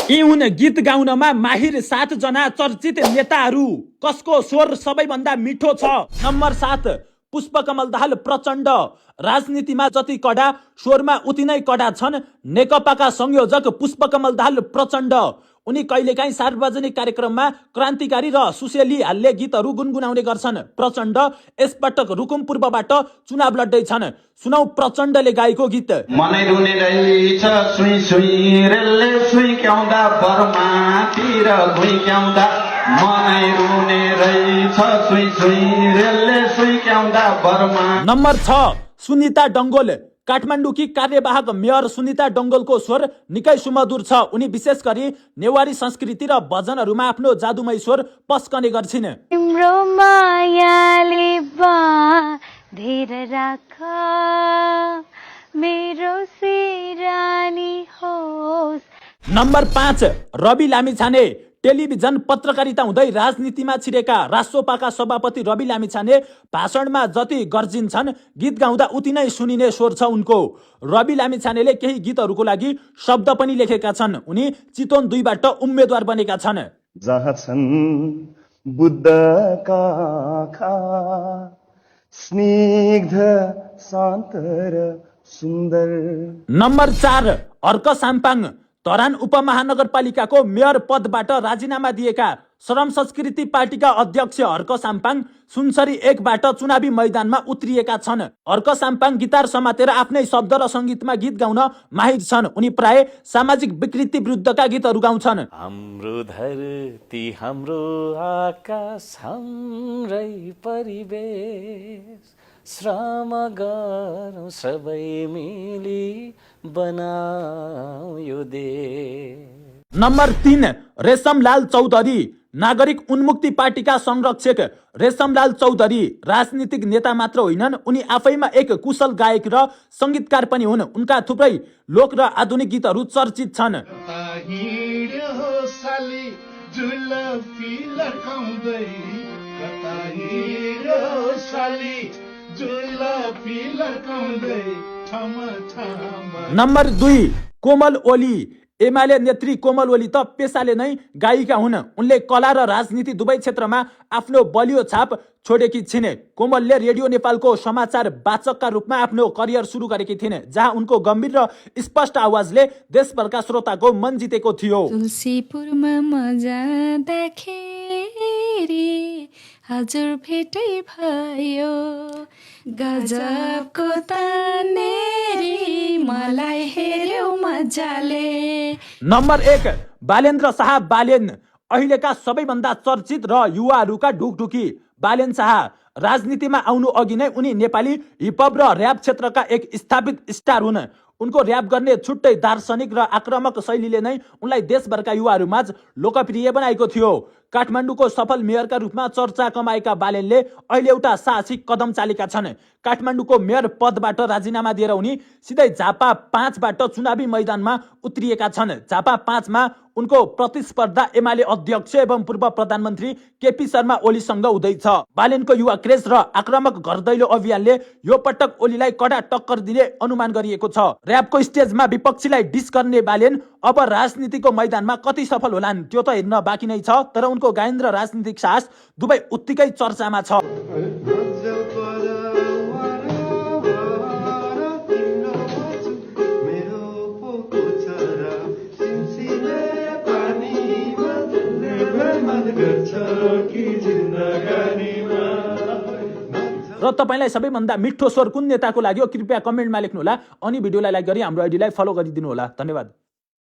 यी हुन् गीत गाउनमा माहिर 7 जना चर्चित नेताहरू। कसको स्वर सबैभन्दा मिठो छ? नम्बर 7 पुष्पकमल दाहाल प्रचण्ड। राजनीतिमा जति कडा स्वरमा उति नै कडा छन् नेकपाका संयोजक पुष्पकमल दाहाल प्रचण्ड। उनी कहिलेकाहीँ सार्वजनिक कार्यक्रममा क्रान्तिकारी र सुशेली हाल्ने गीतहरू गुनगुनाउने गर्छन्। प्रचण्ड यसपटक रुकुम पूर्वबाट चुनाव लड्दैछन्। सुनौ प्रचण्डले गाएको गीत। मनै रुने रहेछ सुई सुई रेलले सुई क्याउँदा बर्मातिर घुई क्याउँदा मनै रुने रहेछ सुई सुई रेलले सुई क्याउँदा बर्मा। नम्बर 6 सुनिता डङ्गोल। काठमाडौँकी कार्यवाहक मेयर सुनिता डङ्गोलको स्वर निकै सुमधुर छ। उनी विशेष गरी नेवारी संस्कृति र भजनहरूमा आफ्नो जादुमय स्वर पस्कने गर्छिन्। तिम्रो मायाले बाँधेर राख मेरो सिरानी होस्। नम्बर 5 रवि लामिछाने। टेलिभिजन पत्रकारिता हुँदै राजनीतिमा छिरेका रासोपाका सभापति रवि लामिछाने भाषणमा जति गर्जिन्छन् गीत गाउँदा उति नै सुनिने स्वर छ उनको। रवि लामिछानेले केही गीतहरूको लागि शब्द पनि लेखेका छन्। उनी चितवन 2बाट उम्मेद्वार बनेका छन्। जहाँ छन् बुद्धका आँखा स्निग्ध शान्त र सुन्दर। नम्बर 4 हर्क साम्पाङ। धरान उपमहानगरपालिकाको मेयर पदबाट राजीनामा दिएका श्रम संस्कृति पार्टीका अध्यक्ष हर्क साम्पाङ सुनसरी 1बाट चुनावी मैदानमा उत्रिएका छन्। हर्क साम्पाङ गिटार समातेर आफ्नै शब्द र सङ्गीतमा गीत गाउन माहिर छन्। उनी प्राय सामाजिक विकृति विरुद्धका गीतहरू गाउँछन्। हाम्रो धरती हाम्रो आकाश हाम्रै परिवेश श्रम गरौँ सबै मिली बनाऊ यो देश। नम्बर 3 रेशमलाल चौधरी। नागरिक उन्मुक्ति पार्टीका संरक्षक रेशमलाल चौधरी राजनीतिक नेता मात्र होइनन्, उनी आफैमा एक कुशल गायक र संगीतकार पनि हुन्। उनका थुप्रै लोक र आधुनिक गीतहरू चर्चित छन्। नम्बर 2 कोमल ओली। एमाले नेत्री कोमल ओली त पेसाले नै गायिका हुन्। उनले कला र राजनीति दुवै क्षेत्रमा आफ्नो बलियो छाप छोडेकी छिन्। कोमलले रेडियो नेपालको समाचार वाचकका रूपमा आफ्नो करियर सुरु गरेकी थिइन्, जहाँ उनको गम्भीर र स्पष्ट आवाजले देशभरका श्रोताको मन जितेको थियो। तुलसीपुरमा मजा देखेरी हजुर भेटै भयो गजबको तानेरी मलाई हेर्यो मजाले। नम्बर 1 बालेन्द्र शाह बालेन। अहिलेका सबैभन्दा चर्चित र युवाहरूका ढुकढुकी बालेन शाह। राजनीतिमा आउनु अघि नै उनी नेपाली हिपहप र र्याप क्षेत्रका एक स्थापित स्टार हुन्। उनको र्याप गर्ने छुट्टै दार्शनिक र आक्रामक शैलीले नै उनलाई देशभरका युवाहरूमाझ लोकप्रिय बनाएको थियो। काठमाडौँको सफल मेयरका रूपमा चर्चा कमाएका बालेनले अहिले एउटा साहसिक कदम चालेका छन्। काठमाडौँको मेयर पदबाट राजीनामा दिएर उनी सिधै झापा 5बाट चुनावी मैदानमा उत्रिएका छन्। झापा 5मा उनको प्रतिस्पर्धा एमाले अध्यक्ष एवं पूर्व प्रधानमन्त्री केपी शर्मा ओलीसँग हुँदैछ। बालेनको युवा क्रेज र आक्रामक घरदैलो अभियानले यो पटक ओलीलाई कडा टक्कर दिने अनुमान गरिएको छ। र्यापको स्टेजमा विपक्षीलाई डिस गर्ने बालेन अब राजनीतिको मैदानमा कति सफल होलान् त्यो त हेर्न बाँकी नै छ, तर उनको गायन र राजनीतिक साहस दुवै उत्तिकै चर्चामा छ। र तपाईलाई सबैभन्दा मिठो स्वर कुन नेताको लाग्यो कृपया कमेन्टमा लेख्नुहोला। अनि भिडियोलाई लाइक गरी हाम्रो आइडीलाई फलो गरिदिनु होला। धन्यवाद।